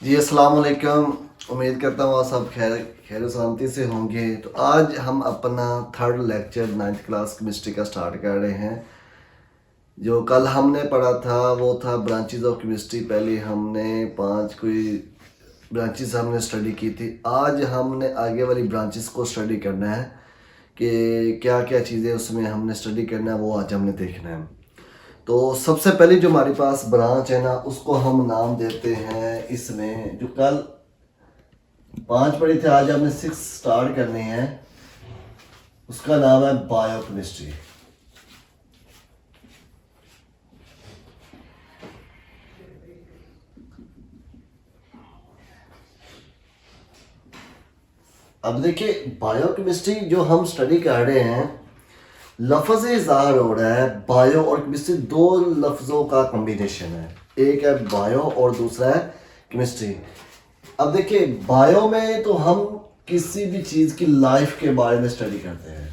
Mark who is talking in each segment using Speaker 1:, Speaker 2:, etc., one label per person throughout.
Speaker 1: जी अस्सलाम वालेकुम। उम्मीद करता हूँ आप सब खैर खैर सलामती से होंगे। तो आज हम अपना third lecture ninth class chemistry का स्टार्ट कर रहे हैं। जो कल हमने पढ़ा था वो था ब्रांचेस ऑफ केमिस्ट्री। पहले हमने पांच कोई ब्रांचेस हमने स्टडी की थी। आज हमने आगे वाली ब्रांचेस को स्टडी करना है कि क्या क्या चीज़ें उसमें हमने स्टडी करना है, वो आज हमने देखना है। तो सबसे पहले जो हमारे पास ब्रांच है ना, उसको हम नाम देते हैं, इसमें जो कल पांच पढ़े थे आज हमने सिक्स स्टार्ट करने हैं। उसका नाम है बायोकेमिस्ट्री। अब देखिए बायोकेमिस्ट्री जो हम स्टडी कर रहे हैं, लफ्ज इज़हार हो रहा है बायो और केमिस्ट्री, दो लफ्जों का कॉम्बिनेशन है। एक है बायो और दूसरा है केमिस्ट्री। अब देखिए बायो में तो हम किसी भी चीज़ की लाइफ के बारे में स्टडी करते हैं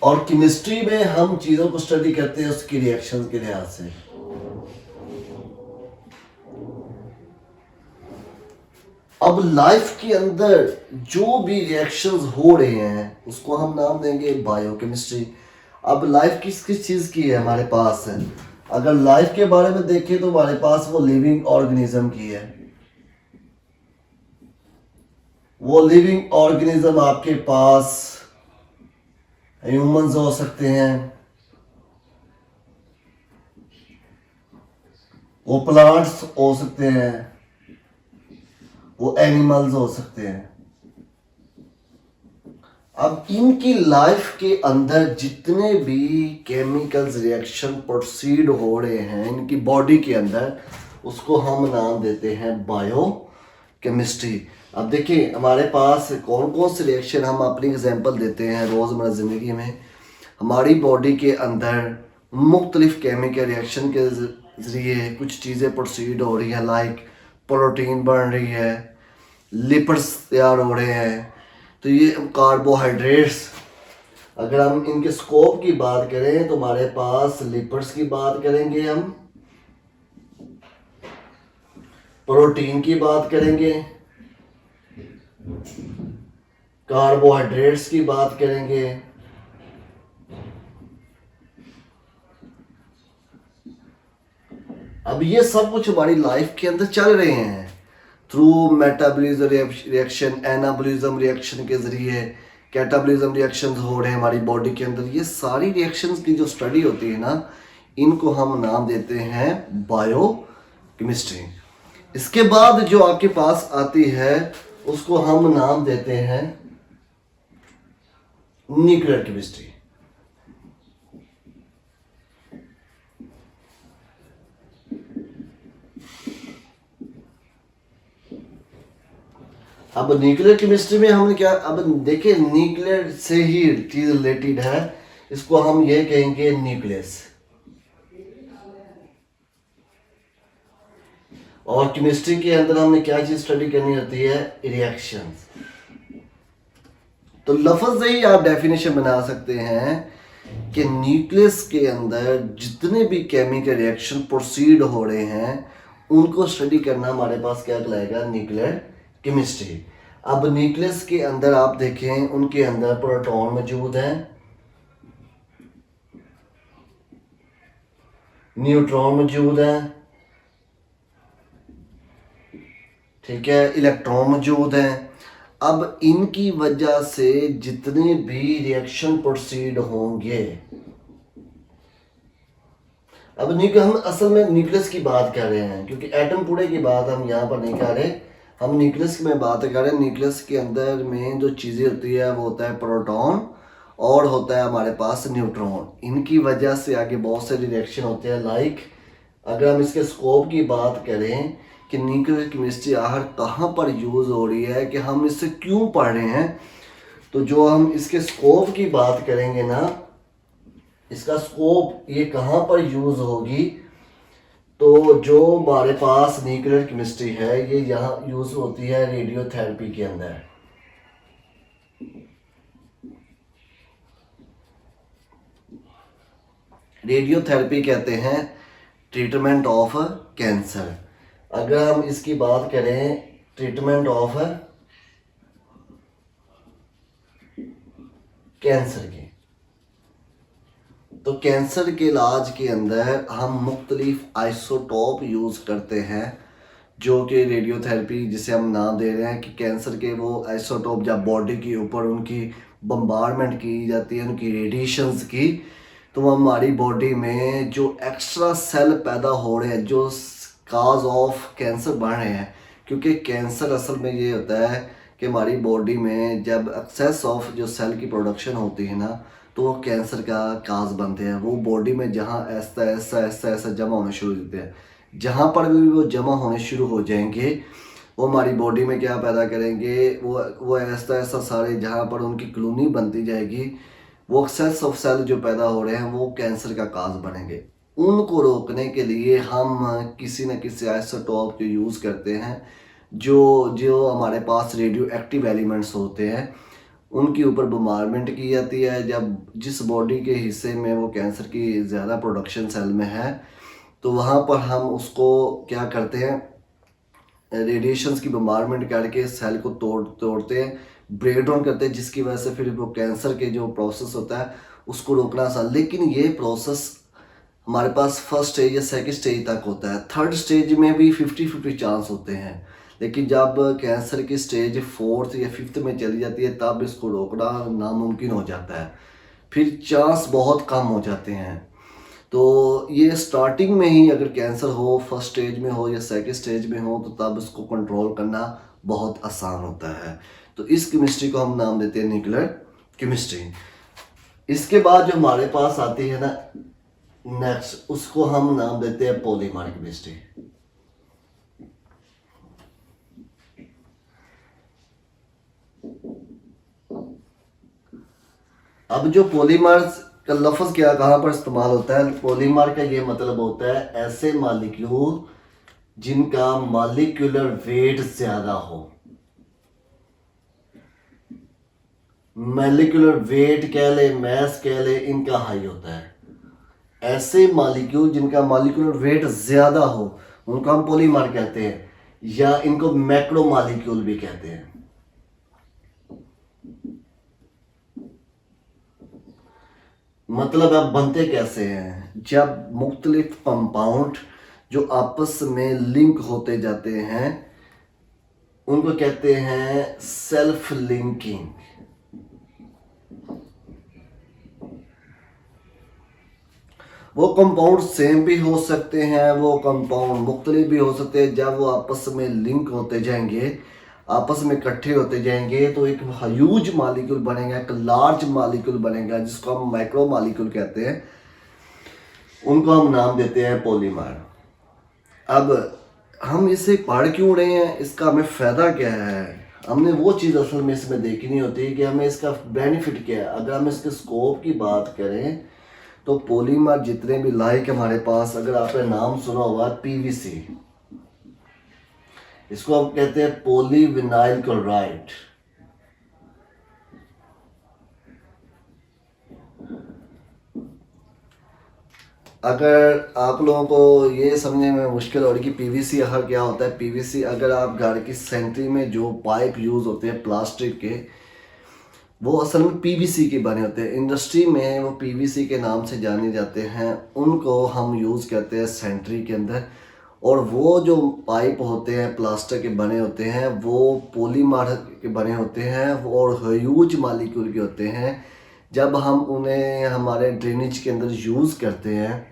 Speaker 1: और केमिस्ट्री में हम चीज़ों को स्टडी करते हैं उसकी रिएक्शन के लिहाज से। अब लाइफ के अंदर जो भी रिएक्शंस हो रहे हैं उसको हम नाम देंगे बायोकेमिस्ट्री। अब लाइफ किस किस चीज़ की है हमारे पास है। अगर लाइफ के बारे में देखें तो हमारे पास वो लिविंग ऑर्गेनिज्म की है। वो लिविंग ऑर्गेनिज्म आपके पास ह्यूमंस हो सकते हैं, वो प्लांट्स हो सकते हैं, वो एनिमल्स हो सकते हैं। अब इनकी लाइफ के अंदर जितने भी केमिकल्स रिएक्शन प्रोसीड हो रहे हैं इनकी बॉडी के अंदर, उसको हम नाम देते हैं बायो केमिस्ट्री। अब देखिए हमारे पास कौन कौन से रिएक्शन हम अपनी एग्जांपल देते हैं रोज़मर्रा ज़िंदगी में। हमारी बॉडी के अंदर मुख्तलिफ केमिकल रिएक्शन के ज़रिए कुछ चीज़ें प्रोसीड हो रही हैं, लाइक प्रोटीन बन रही है, लिपिड्स तैयार हो रहे हैं। तो ये कार्बोहाइड्रेट्स, अगर हम इनके स्कोप की बात करें तो हमारे पास लिपिड्स की बात करेंगे, हम प्रोटीन की बात करेंगे, कार्बोहाइड्रेट्स की बात करेंगे, अब ये सब कुछ हमारी लाइफ के अंदर चल रहे हैं through metabolism reaction, anabolism reaction के जरिए कैटाबॉलिज्म रिएक्शंस हो रहे हैं हमारी बॉडी के अंदर। ये सारी रिएक्शंस की जो स्टडी होती है ना, इनको हम नाम देते हैं बायो केमिस्ट्री। इसके बाद जो आपके पास आती है उसको हम नाम देते हैं न्यूक्लियर केमिस्ट्री। अब न्यूक्लियर केमिस्ट्री में हमने क्या, अब देखिए न्यूक्लियर से ही चीज रिलेटेड है, इसको हम ये कहेंगे न्यूक्लियस। और केमिस्ट्री के अंदर हमने क्या चीज स्टडी करनी होती है, रिएक्शंस। तो लफ्ज से ही आप डेफिनेशन बना सकते हैं कि न्यूक्लियस के अंदर जितने भी केमिकल रिएक्शन प्रोसीड हो रहे हैं उनको स्टडी करना हमारे पास क्या कहलाएगा, न्यूक्लियर केमिस्ट्री। अब न्यूक्लियस के अंदर आप देखें उनके अंदर प्रोटॉन मौजूद हैं, न्यूट्रॉन मौजूद हैं, ठीक है, इलेक्ट्रॉन मौजूद हैं। अब इनकी वजह से जितने भी रिएक्शन प्रोसीड होंगे, अब हम असल में न्यूक्लियस की बात कर रहे हैं क्योंकि एटम पूरे की बात हम यहाँ पर नहीं कर रहे, हम न्यूक्लियस में बात कर रहे हैं। न्यूक्लियस के अंदर में जो चीज़ें होती है वो होता है प्रोटॉन और होता है हमारे पास न्यूट्रॉन। इनकी वजह से आगे बहुत सारे रिएक्शन होते हैं। लाइक अगर हम इसके स्कोप की बात करें कि न्यूक्लियर केमिस्ट्री आखिर कहाँ पर यूज़ हो रही है, कि हम इससे क्यों पढ़ रहे हैं, तो जो हम इसके स्कोप की बात करेंगे ना, इसका स्कोप ये कहाँ पर यूज़ होगी, तो जो हमारे पास न्यूक्लियर केमिस्ट्री है ये यहाँ यूज़ होती है रेडियोथेरेपी के अंदर। रेडियोथेरेपी कहते हैं ट्रीटमेंट ऑफ कैंसर। अगर हम इसकी बात करें ट्रीटमेंट ऑफ कैंसर की, तो कैंसर के इलाज के अंदर हम मुख्तलिफ आइसोटोप यूज़ करते हैं, जो कि रेडियोथेरेपी जिसे हम नाम दे रहे हैं कि कैंसर के वो आइसोटोप जब बॉडी के ऊपर उनकी बम्बारमेंट की जाती है उनकी रेडिएशंस की, तो वो हमारी बॉडी में जो एक्स्ट्रा सेल पैदा हो रहे हैं जो काज ऑफ कैंसर बढ़ रहे हैं, क्योंकि कैंसर असल में ये होता है कि हमारी बॉडी में जब एक्सेस ऑफ जो सेल की प्रोडक्शन होती है ना, तो वो कैंसर का काज बनते हैं। वो बॉडी में जहाँ ऐसा ऐसा ऐसा ऐसा जमा होना शुरू होते हैं, जहाँ पर भी वो जमा होने शुरू हो जाएंगे वो हमारी बॉडी में क्या पैदा करेंगे, वो ऐसा ऐसा सारे जहाँ पर उनकी कॉलोनी बनती जाएगी, वो सेल्स ऑफ सेल जो पैदा हो रहे हैं वो कैंसर का काज बनेंगे। उनको रोकने के लिए हम किसी न किसी आइसोटोप को यूज़ करते हैं, जो जो हमारे पास रेडियो एक्टिव एलिमेंट्स होते हैं उनके ऊपर बम्बारमेंट की जाती है। जब जिस बॉडी के हिस्से में वो कैंसर की ज़्यादा प्रोडक्शन सेल में है, तो वहाँ पर हम उसको क्या करते हैं, रेडिएशंस की बम्बारमेंट करके सेल को तोड़ते हैं, ब्रेक डाउन करते हैं, जिसकी वजह से फिर वो कैंसर के जो प्रोसेस होता है उसको रोकना आसान। लेकिन ये प्रोसेस हमारे पास फर्स्ट स्टेज या सेकंड स्टेज तक होता है, थर्ड स्टेज में भी 50-50 चांस होते हैं, लेकिन जब कैंसर की स्टेज फोर्थ या फिफ्थ में चली जाती है तब इसको रोकना नामुमकिन हो जाता है, फिर चांस बहुत कम हो जाते हैं। तो ये स्टार्टिंग में ही अगर कैंसर हो, फर्स्ट स्टेज में हो या सेकंड स्टेज में हो, तो तब इसको कंट्रोल करना बहुत आसान होता है। तो इस केमिस्ट्री को हम नाम देते हैं न्यूक्लियर केमिस्ट्री। इसके बाद जो हमारे पास आती है ना नेक्स्ट, उसको हम नाम देते हैं पॉलीमर केमिस्ट्री। अब जो पॉलीमर्स का लफ्ज़ क्या कहाँ पर इस्तेमाल होता है, पॉलीमर का ये मतलब होता है ऐसे मॉलिक्यूल जिनका मॉलिक्यूलर वेट ज़्यादा हो। मॉलिक्यूलर वेट कह ले, मैस कह ले, इनका हाई होता है। ऐसे मॉलिक्यूल जिनका मॉलिक्यूलर वेट ज़्यादा हो उनको हम पॉलीमर कहते हैं, या इनको मैक्रो मॉलिक्यूल भी कहते हैं। मतलब अब बनते कैसे हैं, जब मुख्तलिफ कंपाउंड जो आपस में लिंक होते जाते हैं उनको कहते हैं सेल्फ लिंकिंग। वो कंपाउंड सेम भी हो सकते हैं, वो कंपाउंड मुख्तलिफ भी हो सकते हैं। जब वो आपस में लिंक होते जाएंगे, आपस में इकट्ठे होते जाएंगे, तो एक ह्यूज मॉलिक्यूल बनेगा, एक लार्ज मॉलिक्यूल बनेगा जिसको हम माइक्रो मॉलिक्यूल कहते हैं। उनको हम नाम देते हैं पॉलीमर। अब हम इसे पढ़ क्यों रहे हैं, इसका हमें फ़ायदा क्या है, हमने वो चीज़ असल में इसमें देखनी होती है कि हमें इसका बेनिफिट क्या है। अगर हम इसके स्कोप की बात करें तो पॉलीमर जितने भी लाइक हमारे पास, अगर आपने नाम सुना होगा पीवीसी, इसको हम कहते हैं पॉलीविनाइल क्लोराइड। अगर आप लोगों को ये समझने में मुश्किल हो रही कि पीवीसी आखिर क्या होता है, पीवीसी अगर आप घर की सेंट्री में जो पाइप यूज़ होते हैं प्लास्टिक के, वो असल में पीवीसी के बने होते हैं। इंडस्ट्री में वो पीवीसी के नाम से जाने जाते हैं, उनको हम यूज़ करते हैं सेंट्री के अंदर। और वो जो पाइप होते हैं प्लास्टिक के बने होते हैं वो पॉलीमर के बने होते हैं और ह्यूज मॉलिक्यूल के होते हैं। जब हम उन्हें हमारे ड्रेनेज के अंदर यूज़ करते हैं,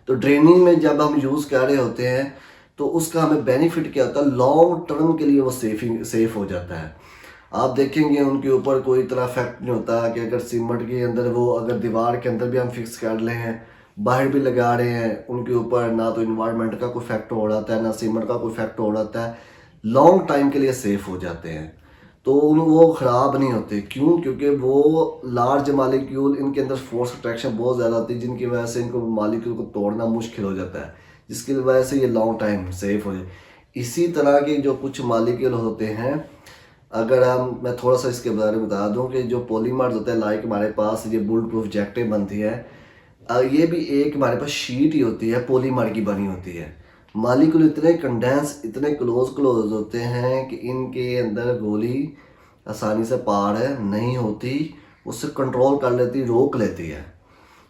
Speaker 1: तो ड्रेनिंग में जब हम यूज़ कर रहे होते हैं तो उसका हमें बेनिफिट क्या होता है, लॉन्ग टर्म के लिए वो सेफ हो जाता है। आप देखेंगे उनके ऊपर कोई तरह इफेक्ट नहीं होता कि अगर सीमेंट के अंदर वो अगर दीवार के अंदर भी हम फिक्स कर ले हैं, बाहर भी लगा रहे हैं, उनके ऊपर ना तो इन्वायरमेंट का कोई इफेक्ट हो रहा है ना सीमेंट का कोई इफेक्ट हो रहा है, लॉन्ग टाइम के लिए सेफ हो जाते हैं। तो वो ख़राब नहीं होते। क्यों? क्योंकि वो लार्ज मालिक्यूल, इनके अंदर फोर्स अट्रैक्शन बहुत ज़्यादा होती है, जिनकी वजह से इनको मालिक्यूल को तोड़ना मुश्किल हो जाता है, जिसकी वजह से ये लॉन्ग टाइम सेफ हो जाए। इसी तरह के जो कुछ मालिक्यूल होते हैं, अगर मैं थोड़ा सा इसके बारे में बता दूं कि जो पॉलीमर्स होते हैं, लाइक हमारे पास ये बुलेट प्रूफ जैकेटें बनती है, ये भी एक हमारे पास शीट ही होती है, पॉलीमर की बनी होती है। मालिक्यूल इतने कंडेंस, इतने क्लोज होते हैं कि इनके अंदर गोली आसानी से पार नहीं होती, उससे कंट्रोल कर लेती, रोक लेती है।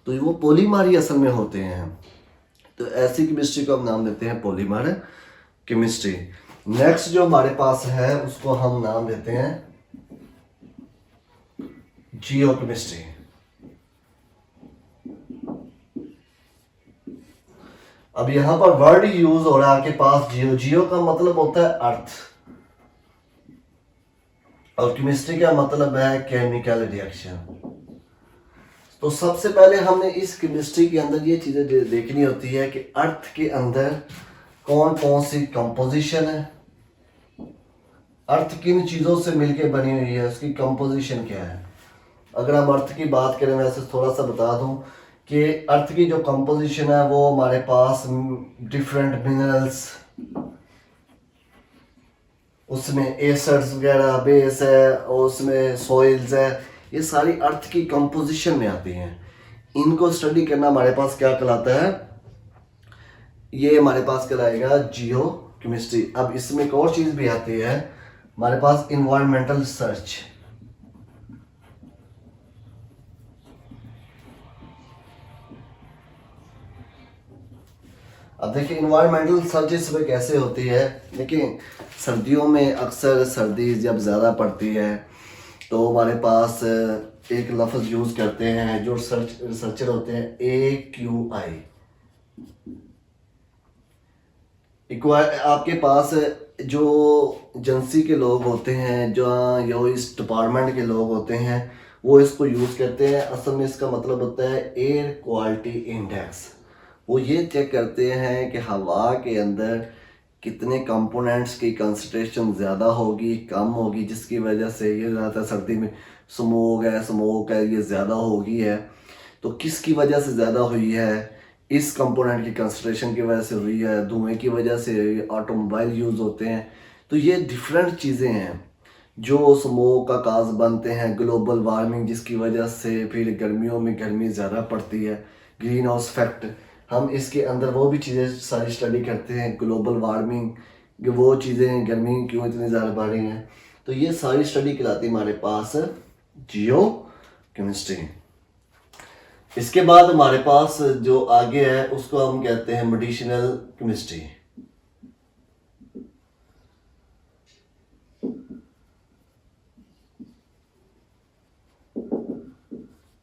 Speaker 1: तो वो पॉलीमर ही असल में होते हैं। तो ऐसी केमिस्ट्री को हम नाम देते हैं पॉलीमर केमिस्ट्री। नेक्स्ट जो हमारे पास है उसको हम नाम देते हैं जियोकेमिस्ट्री। अब यहां पर वर्ड यूज हो रहा है आपके पास जियो। जियो का मतलब होता है अर्थ, और केमिस्ट्री का मतलब है केमिकल रिएक्शन। तो सबसे पहले हमने इस केमिस्ट्री के अंदर ये चीजें देखनी होती है कि अर्थ के अंदर कौन कौन सी कंपोजिशन है, अर्थ किन चीजों से मिलके बनी हुई है, उसकी कंपोजिशन क्या है। अगर हम अर्थ की बात करें, वैसे थोड़ा सा बता दूं कि अर्थ की जो कंपोजिशन है वो हमारे पास डिफरेंट मिनरल्स, उसमें एसिड्स वगैरह, बेस है, और उसमें सॉइल्स है, ये सारी अर्थ की कंपोजिशन में आती हैं। इनको स्टडी करना हमारे पास क्या कहलाता है, ये हमारे पास कहलाएगा जियो केमिस्ट्री। अब इसमें एक और चीज भी आती है हमारे पास, इन्वायरमेंटल रिसर्च। अब देखिए इन्वायरमेंटल रिसर्च इसमें कैसे होती है। देखिए सर्दियों में अक्सर सर्दी जब ज़्यादा पड़ती है तो हमारे पास एक लफ्ज़ यूज़ करते हैं जो रिसर्चर होते हैं, AQI। आपके पास जो एजेंसी के लोग होते हैं, जो इस डिपार्टमेंट के लोग होते हैं, वो इसको यूज़ करते हैं। असल में इसका मतलब होता है एयर क्वालिटी इंडेक्स। वो ये चेक करते हैं कि हवा के अंदर कितने कंपोनेंट्स की कंसंट्रेशन ज़्यादा होगी, कम होगी, जिसकी वजह से ये ज़्यादा सर्दी में स्मोक है ये ज़्यादा होगी है। तो किसकी वजह से ज़्यादा हुई है, इस कंपोनेंट की कंसंट्रेशन की वजह से हुई है, धुएं की वजह से, ऑटोमोबाइल यूज़ होते हैं। तो ये डिफरेंट चीज़ें हैं जो स्मोक का काज बनते हैं। ग्लोबल वार्मिंग जिसकी वजह से फिर गर्मियों में गर्मी ज़्यादा पड़ती है, ग्रीन हाउस इफेक्ट। हम इसके अंदर वो भी चीज़ें सारी स्टडी करते हैं, ग्लोबल वार्मिंग, वो चीज़ें गर्मी क्यों इतनी ज़्यादा बढ़ रही हैं। तो ये सारी स्टडी कहलाती है हमारे पास जियो केमिस्ट्री। इसके बाद हमारे पास जो आगे है उसको हम कहते हैं मेडिसिनल केमिस्ट्री।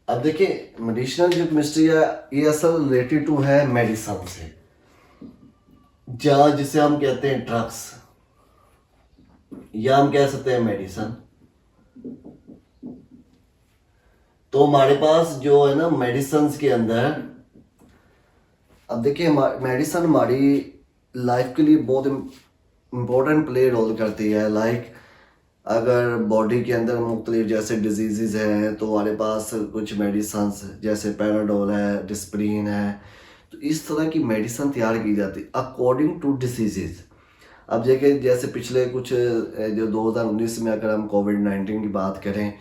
Speaker 1: अब देखिए मेडिसिनल जो केमिस्ट्री है ये असल रिलेटेड टू है मेडिसिन से, जिसे हम कहते हैं ड्रग्स, या हम कह सकते हैं मेडिसिन। तो हमारे पास जो है ना मेडिसिन के अंदर, अब देखिए मेडिसिन हमारी लाइफ के लिए बहुत इम्पोर्टेंट प्ले रोल करती है। लाइक अगर बॉडी के अंदर मुख्तलिफ जैसे डिजीज़ हैं तो हमारे पास कुछ मेडिसिन जैसे पैराडोल है, डिस्प्रिन है, तो इस तरह की मेडिसिन तैयार की जाती है अकॉर्डिंग टू डिसीज़। अब देखिए जैसे पिछले कुछ जो 2019 में अगर हम कोविड-19 की बात करें,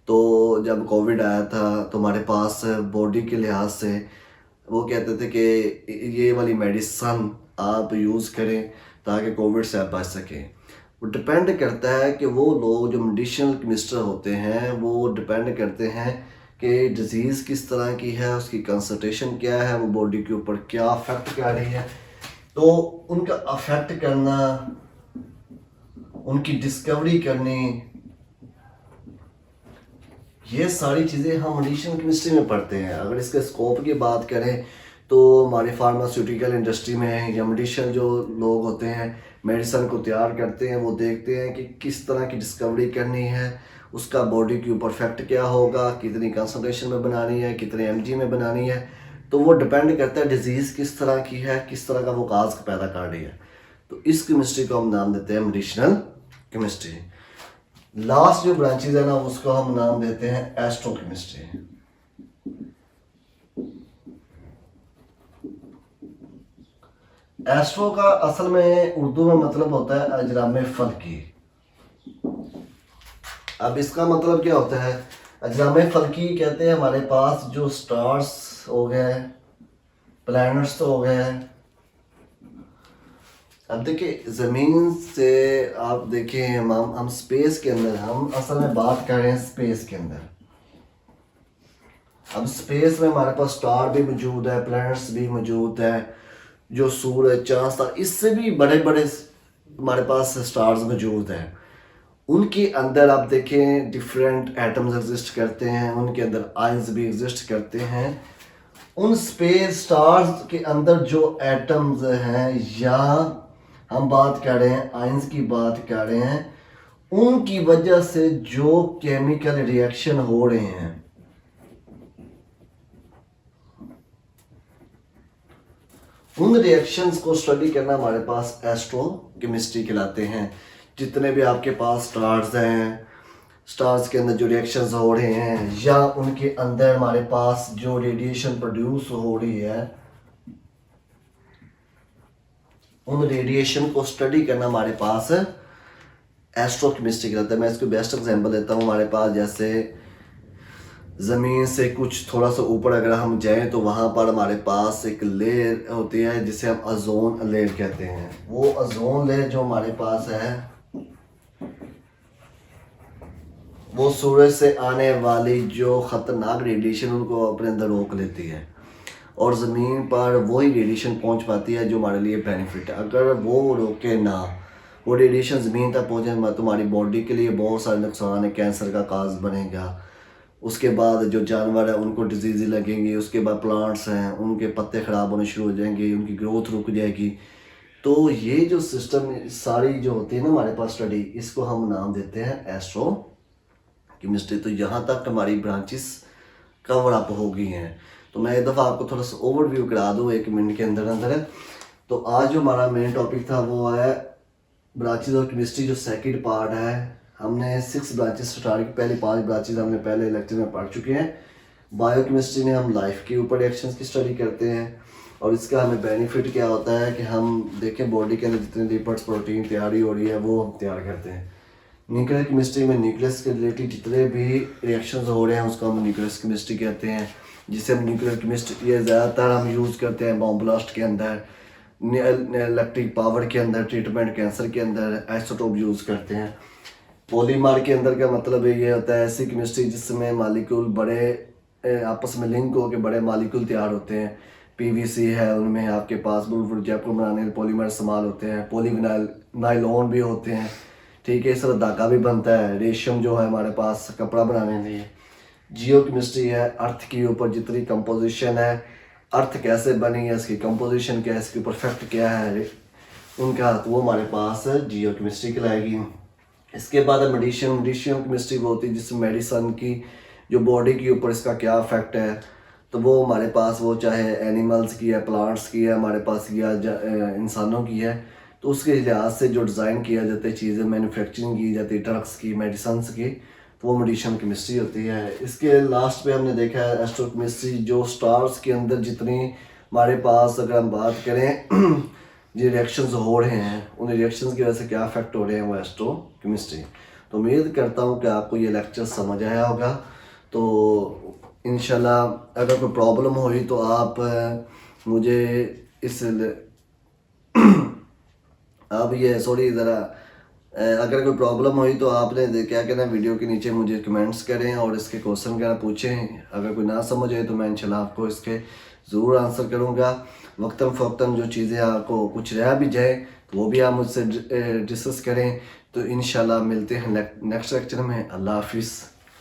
Speaker 1: तो जब कोविड आया था तो हमारे पास बॉडी के लिहाज से वो कहते थे कि ये वाली मेडिसिन आप यूज़ करें ताकि कोविड से आप बच सकें। वो डिपेंड करता है कि वो लोग जो मेडिसिनल केमिस्ट होते हैं वो डिपेंड करते हैं कि डिजीज़ किस तरह की है, उसकी कंसंट्रेशन क्या है, वो बॉडी के ऊपर क्या अफेक्ट कर रही है। तो उनका अफेक्ट करना, उनकी डिस्कवरी करनी, ये सारी चीज़ें हम मेडिसिनल केमिस्ट्री में पढ़ते हैं। अगर इसके स्कोप की बात करें तो हमारी फार्मास्यूटिकल इंडस्ट्री में या मेडिसिन जो लोग होते हैं मेडिसिन को तैयार करते हैं, वो देखते हैं कि किस तरह की डिस्कवरी करनी है, उसका बॉडी के ऊपर इफेक्ट क्या होगा, कितनी कंसंट्रेशन में बनानी है, कितने mg में बनानी है। तो वो डिपेंड करता है डिजीज़ किस तरह की है, किस तरह का वो काज पैदा कर रही है। तो इस केमिस्ट्री को हम नाम देते हैं मेडिसिनल केमिस्ट्री। लास्ट जो ब्रांचेज है ना उसको हम नाम देते हैं एस्ट्रोकेमिस्ट्री। एस्ट्रो का असल में उर्दू में मतलब होता है अजराम फल्की। अब इसका मतलब क्या होता है, अजराम फल्की कहते हैं हमारे पास जो स्टार्स हो गए, प्लैनेट्स तो हो गए, अब देखिए ज़मीन से आप देखें हम स्पेस के अंदर, हम असल में बात कर रहे हैं स्पेस के अंदर। अब स्पेस में हमारे पास स्टार भी मौजूद है, प्लैनेट्स भी मौजूद है, जो सूरज चांद तारा, इससे भी बड़े बड़े हमारे पास स्टार्स मौजूद हैं। उनके अंदर आप देखें डिफरेंट एटम्स एग्जिस्ट करते हैं, उनके अंदर आयंस भी एग्जिस्ट करते हैं। उन स्पेस स्टार्स के अंदर जो एटम्स हैं, या हम बात कर रहे हैं आयंस की बात कर रहे हैं, उनकी वजह से जो केमिकल रिएक्शन हो रहे हैं, उन रिएक्शंस को स्टडी करना हमारे पास एस्ट्रोकेमिस्ट्री कहलाते हैं। जितने भी आपके पास स्टार्स हैं, स्टार्स के अंदर जो रिएक्शंस हो रहे हैं, या उनके अंदर हमारे पास जो रेडिएशन प्रोड्यूस हो रही है, उन रेडिएशन को स्टडी करना हमारे पास एस्ट्रोकेमिस्ट्री कहलाता है। मैं इसको बेस्ट एग्जांपल देता हूँ। हमारे पास जैसे ज़मीन से कुछ थोड़ा सा ऊपर अगर हम जाएं तो वहाँ पर हमारे पास एक लेयर होती है जिसे हम ओजोन लेयर कहते हैं। वो ओजोन लेयर जो हमारे पास है, वो सूरज से आने वाली जो ख़तरनाक रेडिएशन उनको अपने अंदर रोक लेती है, और ज़मीन पर वही रेडिएशन पहुंच पाती है जो हमारे लिए बेनिफिट है। अगर वो रोके ना, वो रेडिएशन ज़मीन तक पहुंचे, तुम्हारी बॉडी के लिए बहुत सारे नुकसान है, कैंसर का काज बनेगा। उसके बाद जो जानवर है उनको डिजीज़ लगेंगी, उसके बाद प्लांट्स हैं उनके पत्ते ख़राब होने शुरू हो जाएंगे, उनकी ग्रोथ रुक जाएगी। तो ये जो सिस्टम सारी जो होती है ना हमारे पास स्टडी, इसको हम नाम देते हैं एस्ट्रो केमिस्ट्री। तो यहाँ तक हमारी ब्रांचेस कवर अप हो गई हैं। तो मैं एक दफ़ा आपको थोड़ा सा ओवरव्यू करा दूँ 1 मिनट के अंदर अंदर। तो आज जो हमारा मेन टॉपिक था वो है ब्रांचेस ऑफ केमिस्ट्री, जो सेकंड पार्ट है। हमने 6 ब्रांचेस स्टार्ट की, पहले 5 ब्रांचेस हमने पहले लेक्चर में पढ़ चुके हैं। बायोकेमिस्ट्री में हम लाइफ के ऊपर रिएक्शंस की स्टडी करते हैं, और इसका हमें बेनिफिट क्या होता है कि हम देखें बॉडी के अंदर जितने लिपिड्स प्रोटीन तैयारी हो रही है वो हम तैयार करते हैं। न्यूक्लियर केमिस्ट्री में न्यूक्लियस के रिलेटेड जितने भी रिएक्शंस हो रहे हैं उसको हम न्यूक्लियर केमिस्ट्री कहते हैं, जिसे हम न्यूक्लियर केमिस्ट्री ये ज़्यादातर हम यूज़ करते हैं बॉम्ब ब्लास्ट के अंदर, इलेक्ट्रिक पावर के अंदर, ट्रीटमेंट कैंसर के अंदर आइसोटोप यूज़ करते हैं। पॉलीमर के अंदर का मतलब ये होता है ऐसी केमिस्ट्री जिसमें मालिक्यूल बड़े आपस में लिंक होकर बड़े मालिक्यूल तैयार होते हैं। पीवीसी है, उनमें आपके पास बुलबुल जयपुर बनाने पॉलीमर इस्तेमाल होते हैं, पॉलीविनाइल नाइलॉन भी होते हैं, ठीक है। इस तरह धागा भी बनता है, रेशम जो है हमारे पास कपड़ा बनाने के लिए। जियो केमिस्ट्री है, अर्थ के ऊपर जितनी कंपोजिशन है, अर्थ कैसे बनी है, इसकी कंपोजिशन क्या है, इसकी परफेक्ट क्या है उनका, तो वो हमारे पास जियो केमिस्ट्री कहलाएगी। इसके बाद मेडिसिन केमिस्ट्री वो होती है जिसमें मेडिसन की जो बॉडी के ऊपर इसका क्या इफेक्ट है, तो वो हमारे पास वो चाहे एनिमल्स की है, प्लांट्स की है, हमारे पास या इंसानों की है, तो उसके लिहाज से जो डिज़ाइन किया जाता है, चीज़ें मैन्युफैक्चरिंग की जाती है ड्रग्स की, मेडिसन की, तो वो मेडिसिन केमिस्ट्री होती है। इसके लास्ट पे हमने देखा है एस्ट्रो केमिस्ट्री, जो स्टार्स के अंदर जितनी हमारे पास अगर हम बात करें जो रिएक्शंस हो रहे हैं, उन रिएक्शंस की वजह से क्या इफेक्ट हो रहे हैं, वो एस्ट्रो केमिस्ट्री। तो उम्मीद करता हूँ कि आपको ये लेक्चर समझ आया होगा। तो इंशाल्लाह अगर कोई प्रॉब्लम हुई तो आप मुझे इस अब ये सॉरी ज़रा अगर कोई प्रॉब्लम हुई तो आपने क्या कहना, वीडियो के नीचे मुझे कमेंट्स करें और इसके क्वेश्चन वगैरह पूछें। अगर कोई ना समझ आए तो मैं इंशाल्लाह आपको इसके ज़रूर आंसर करूँगा। वक्तन फ़वक्तन जो चीज़ें आपको कुछ रह भी जाए तो वो भी आप मुझसे डिस्कस करें। तो इंशाल्लाह मिलते हैं नेक्स्ट लेक्चर में। अल्लाह हाफिज़।